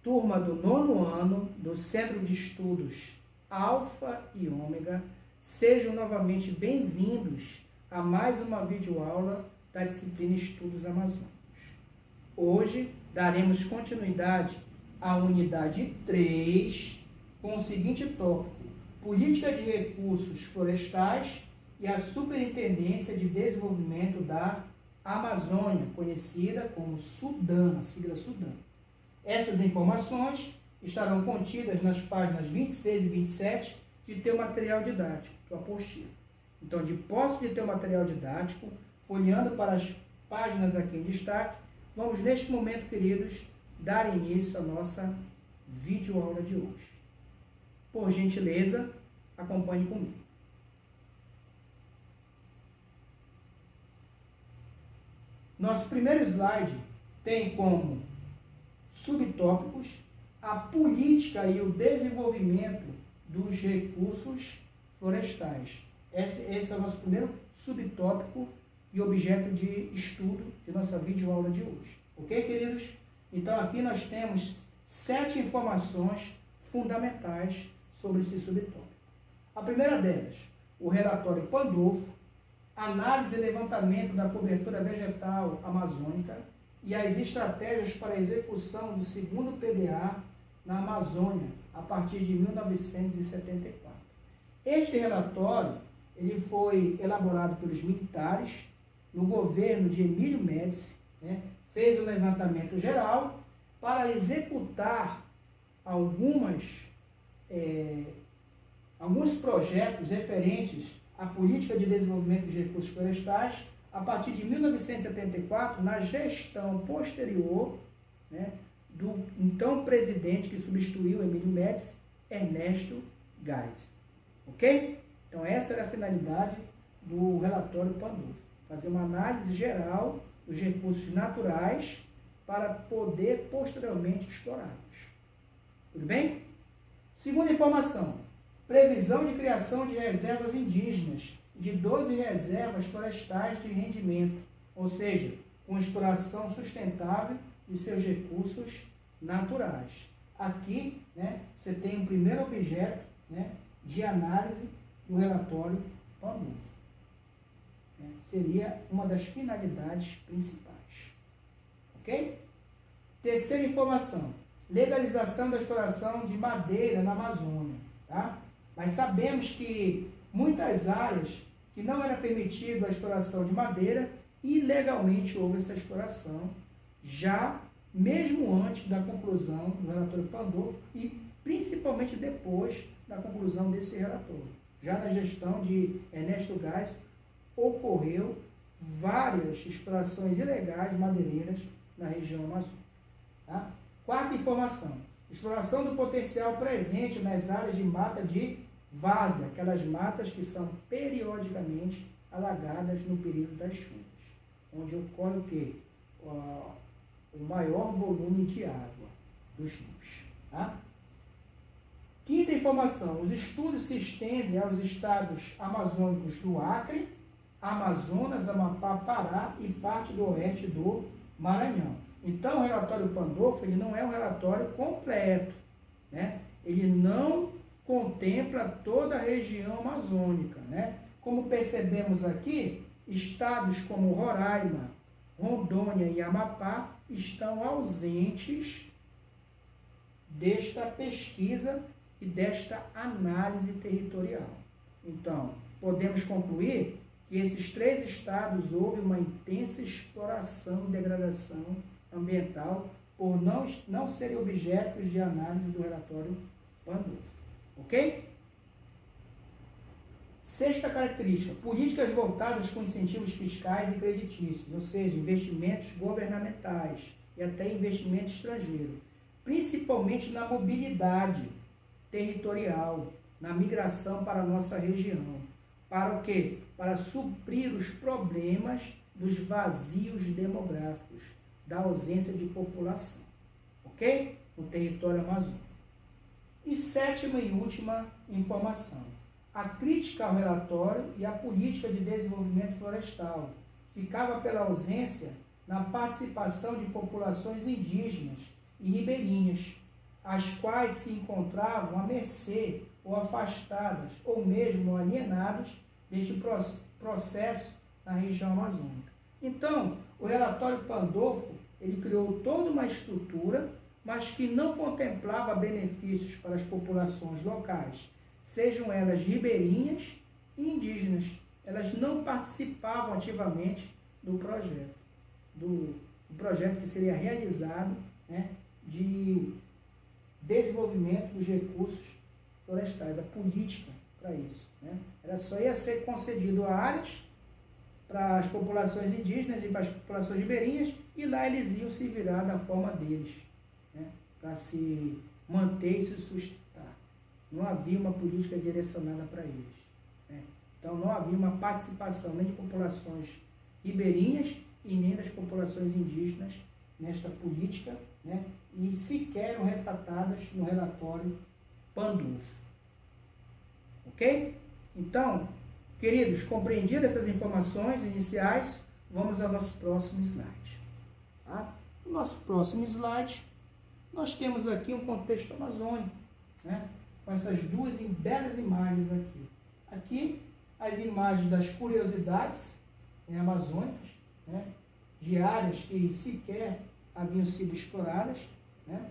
turma do 9º ano do Centro de Estudos Alfa e Ômega, sejam novamente bem-vindos a mais uma videoaula da disciplina Estudos Amazônicos. Hoje daremos continuidade à unidade 3 com o seguinte tópico: Política de Recursos Florestais e a Superintendência de Desenvolvimento da Amazônia, conhecida como SUDAM, a sigla SUDAM. Essas informações estarão contidas nas páginas 26 e 27 de teu material didático, tua apostila. Então, de posse de teu material didático, folheando para as páginas aqui em destaque, vamos neste momento, queridos, dar início à nossa videoaula de hoje. Por gentileza, acompanhe comigo. Nosso primeiro slide tem como subtópicos a política e o desenvolvimento dos recursos florestais. Esse é o nosso primeiro subtópico e objeto de estudo de nossa videoaula de hoje. Ok, queridos? Então, aqui nós temos 7 informações fundamentais sobre esse subtópico. A primeira delas, o relatório Pandolfo, análise e levantamento da cobertura vegetal amazônica e as estratégias para a execução do segundo PDA na Amazônia, a partir de 1974. Este relatório ele foi elaborado pelos militares no governo de Emílio Médici, fez um levantamento geral para executar alguns projetos referentes à política de desenvolvimento dos recursos florestais a partir de 1974, na gestão posterior, do então presidente que substituiu Emílio Médici, Ernesto Geisel. Ok? Então, essa era a finalidade do relatório Pandolfo: fazer uma análise geral dos recursos naturais para poder posteriormente explorá-los. Tudo bem? Segunda informação: previsão de criação de reservas indígenas, de 12 reservas florestais de rendimento, ou seja, com exploração sustentável de seus recursos naturais. Aqui, você tem o primeiro objeto, de análise do relatório Pandolfo. Seria uma das finalidades principais. Ok? Terceira informação: legalização da exploração de madeira na Amazônia. Tá? Mas sabemos que muitas áreas que não era permitido a exploração de madeira, ilegalmente houve essa exploração, já mesmo antes da conclusão do relatório Pandolfo e principalmente depois da conclusão desse relatório. Já na gestão de Ernesto Geisel, ocorreu várias explorações ilegais madeireiras na região amazônica. Tá? Quarta informação: exploração do potencial presente nas áreas de mata de várzea, aquelas matas que são periodicamente alagadas no período das chuvas, onde ocorre o quê? O maior volume de água dos rios. Tá? Quinta informação: os estudos se estendem aos estados amazônicos do Acre, Amazonas, Amapá, Pará e parte do oeste do Maranhão. Então, o relatório Pandolfo ele não é um relatório completo. Ele não contempla toda a região amazônica. Como percebemos aqui, estados como Roraima, Rondônia e Amapá estão ausentes desta pesquisa e desta análise territorial. Então, podemos concluir que esses 3 estados houve uma intensa exploração e degradação ambiental por não serem objetos de análise do relatório Pandolfo. Ok? Sexta característica: políticas voltadas com incentivos fiscais e creditícios, ou seja, investimentos governamentais e até investimento estrangeiro, principalmente na mobilidade territorial, na migração para a nossa região. Para o quê? Para suprir os problemas dos vazios demográficos, da ausência de população. Ok? No território amazônico. E sétima e última informação: a crítica ao relatório e à política de desenvolvimento florestal ficava pela ausência na participação de populações indígenas e ribeirinhas, as quais se encontravam à mercê ou afastadas, ou mesmo alienadas deste processo na região amazônica. Então, o relatório Pandolfo, ele criou toda uma estrutura, mas que não contemplava benefícios para as populações locais, sejam elas ribeirinhas e indígenas. Elas não participavam ativamente do projeto, do projeto que seria realizado, né, de desenvolvimento dos recursos florestais, a política para isso, né? Ela só ia ser concedido a áreas para as populações indígenas e para as populações ribeirinhas, e lá eles iam se virar da forma deles, né, para se manter e se sustentar. Não havia uma política direcionada para eles, né? Então não havia uma participação nem de populações ribeirinhas e nem das populações indígenas nesta política, né, e sequer eram retratadas no relatório Pandolfo. Ok? Então, queridos, compreendidas essas informações iniciais, vamos ao nosso próximo slide. Tá? No nosso próximo slide, nós temos aqui um contexto amazônico, né, com essas duas belas imagens aqui. Aqui, as imagens das curiosidades, né, amazônicas, né, de áreas que sequer haviam sido exploradas, né,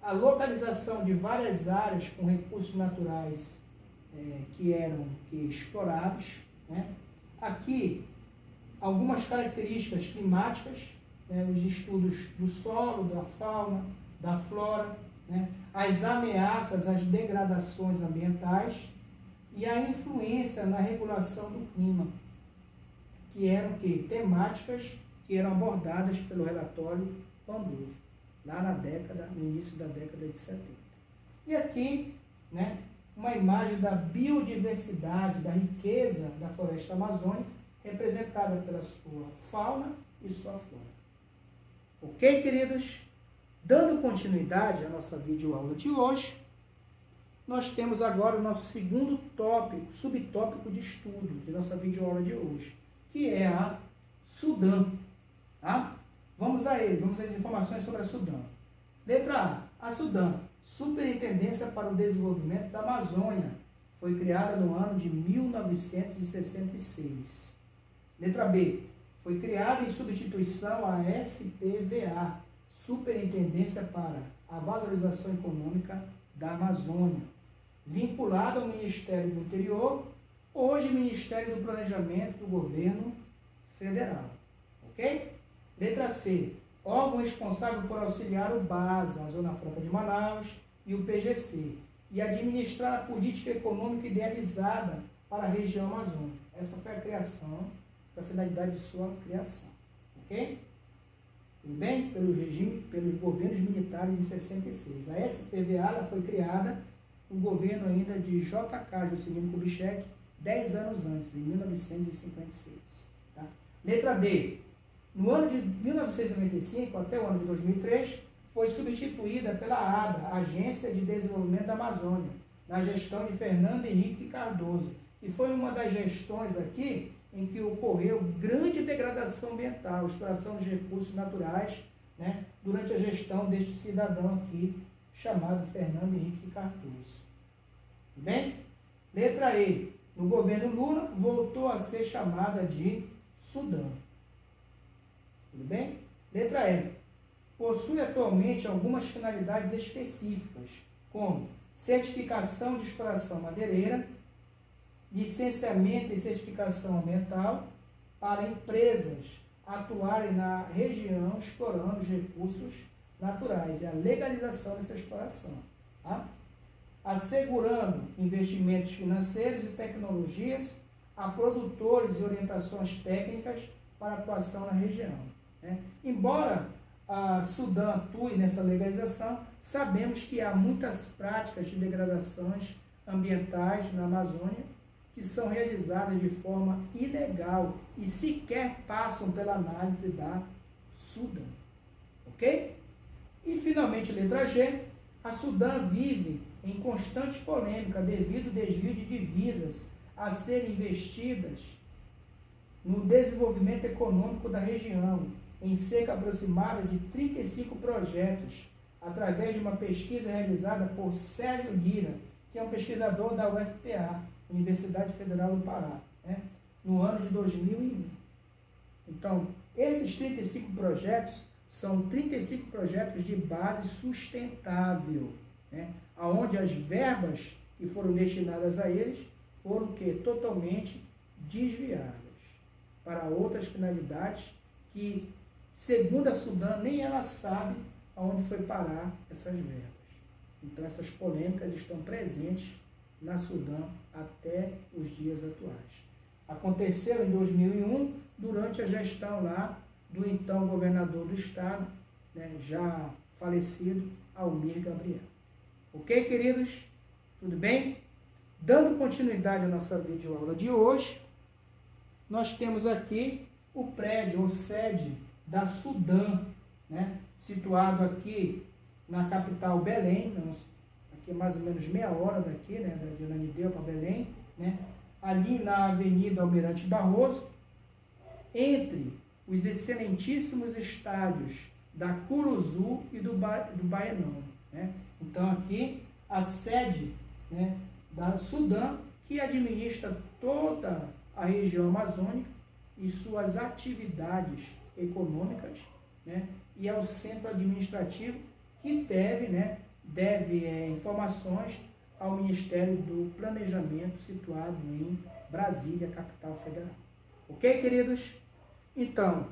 a localização de várias áreas com recursos naturais que eram explorados, né. Aqui, algumas características climáticas, né, os estudos do solo, da fauna, da flora, né, as ameaças, as degradações ambientais e a influência na regulação do clima, que eram temáticas que eram abordadas pelo relatório Pandolfo, lá no início da década de 70. E aqui, né, uma imagem da biodiversidade, da riqueza da floresta amazônica, representada pela sua fauna e sua flora. Ok, queridos? Dando continuidade à nossa videoaula de hoje, nós temos agora o nosso segundo tópico, subtópico de estudo de nossa videoaula de hoje, que é a Sudã. Tá? Vamos a ele, vamos às informações sobre a Sudã. Letra A. A Sudã, Superintendência para o Desenvolvimento da Amazônia, foi criada no ano de 1966. Letra B. Foi criada em substituição à SPVA, Superintendência para a Valorização Econômica da Amazônia, vinculada ao Ministério do Interior, hoje Ministério do Planejamento do Governo Federal. Ok? Letra C. Órgão responsável por auxiliar o BASA, a Zona Franca de Manaus, e o PGC, e administrar a política econômica idealizada para a região amazônica. Essa foi a criação, foi a finalidade de sua criação. Ok? Tudo bem? Pelos governos militares em 66. A SPVA ela foi criada no governo ainda de J.K. Juscelino Kubitschek, 10 anos antes, em 1956. Tá? Letra D. No ano de 1995 até o ano de 2003, foi substituída pela ADA, Agência de Desenvolvimento da Amazônia, na gestão de Fernando Henrique Cardoso, que foi uma das gestões aqui em que ocorreu grande degradação ambiental, exploração de recursos naturais, né, durante a gestão deste cidadão aqui, chamado Fernando Henrique Cardoso. Tudo bem? Letra E. No governo Lula, voltou a ser chamada de Sudã. Tudo bem? Letra F. Possui atualmente algumas finalidades específicas, como certificação de exploração madeireira, licenciamento e certificação ambiental para empresas atuarem na região explorando os recursos naturais e a legalização dessa exploração. Tá? Assegurando investimentos financeiros e tecnologias a produtores e orientações técnicas para atuação na região. Né? Embora a Sudã atue nessa legalização, sabemos que há muitas práticas de degradações ambientais na Amazônia que são realizadas de forma ilegal e sequer passam pela análise da Sudã. Ok? E, finalmente, letra G. A Sudã vive em constante polêmica devido ao desvio de divisas a serem investidas no desenvolvimento econômico da região, em cerca aproximada de 35 projetos através de uma pesquisa realizada por Sérgio Lira, que é um pesquisador da UFPA, Universidade Federal do Pará, né, no ano de 2001. Então, esses 35 projetos são 35 projetos de base sustentável, né, onde as verbas que foram destinadas a eles foram totalmente desviadas para outras finalidades que, segundo a Sudam, nem ela sabe aonde foi parar essas verbas. Então, essas polêmicas estão presentes na Sudam até os dias atuais. Aconteceu em 2001, durante a gestão lá do então governador do estado, né, já falecido, Almir Gabriel. Ok, queridos? Tudo bem? Dando continuidade à nossa videoaula de hoje, nós temos aqui o prédio ou sede da Sudam, né, situado aqui na capital Belém, aqui é mais ou menos meia hora daqui, né, de Ananindeua para Belém, né, ali na Avenida Almirante Barroso, entre os excelentíssimos estádios da Curuzu e do Baenão, né. Então aqui a sede, né, da Sudam, que administra toda a região amazônica e suas atividades econômicas, né, e é o centro administrativo que deve informações ao Ministério do Planejamento, situado em Brasília, capital federal. Ok, queridos? Então,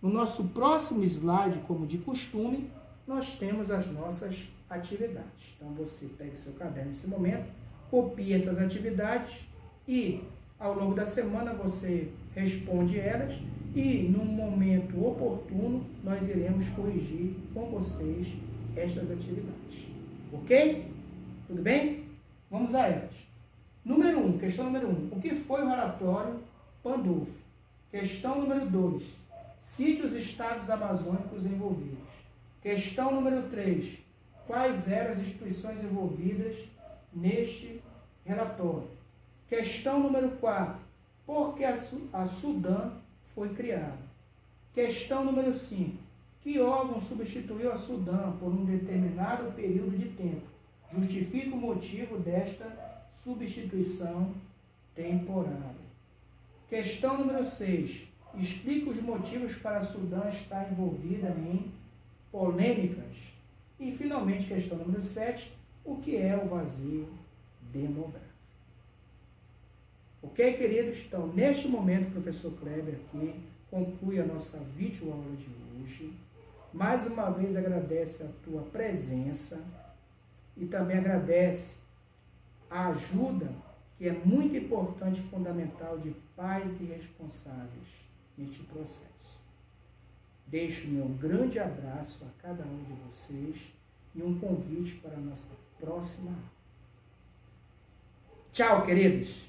no nosso próximo slide, como de costume, nós temos as nossas atividades. Então, você pega seu caderno nesse momento, copia essas atividades e, ao longo da semana, você responde elas e, num momento oportuno, nós iremos corrigir com vocês estas atividades. Ok? Tudo bem? Vamos a elas. Questão número 1. O que foi o relatório Pandolfo? Questão número 2. Cite os estados amazônicos envolvidos. Questão número 3. Quais eram as instituições envolvidas neste relatório? Questão número 4. Por que a Sudam foi criada? Questão número 5. Que órgão substituiu a Sudam por um determinado período de tempo? Justifica o motivo desta substituição temporária. Questão número 6. Explica os motivos para a Sudam estar envolvida em polêmicas. E, finalmente, questão número 7. O que é o vazio demográfico? Ok, queridos? Então, neste momento, o professor Kleber aqui conclui a nossa videoaula de hoje. Mais uma vez agradece a tua presença e também agradece a ajuda que é muito importante e fundamental de pais e responsáveis neste processo. Deixo meu grande abraço a cada um de vocês e um convite para a nossa próxima aula. Tchau, queridos!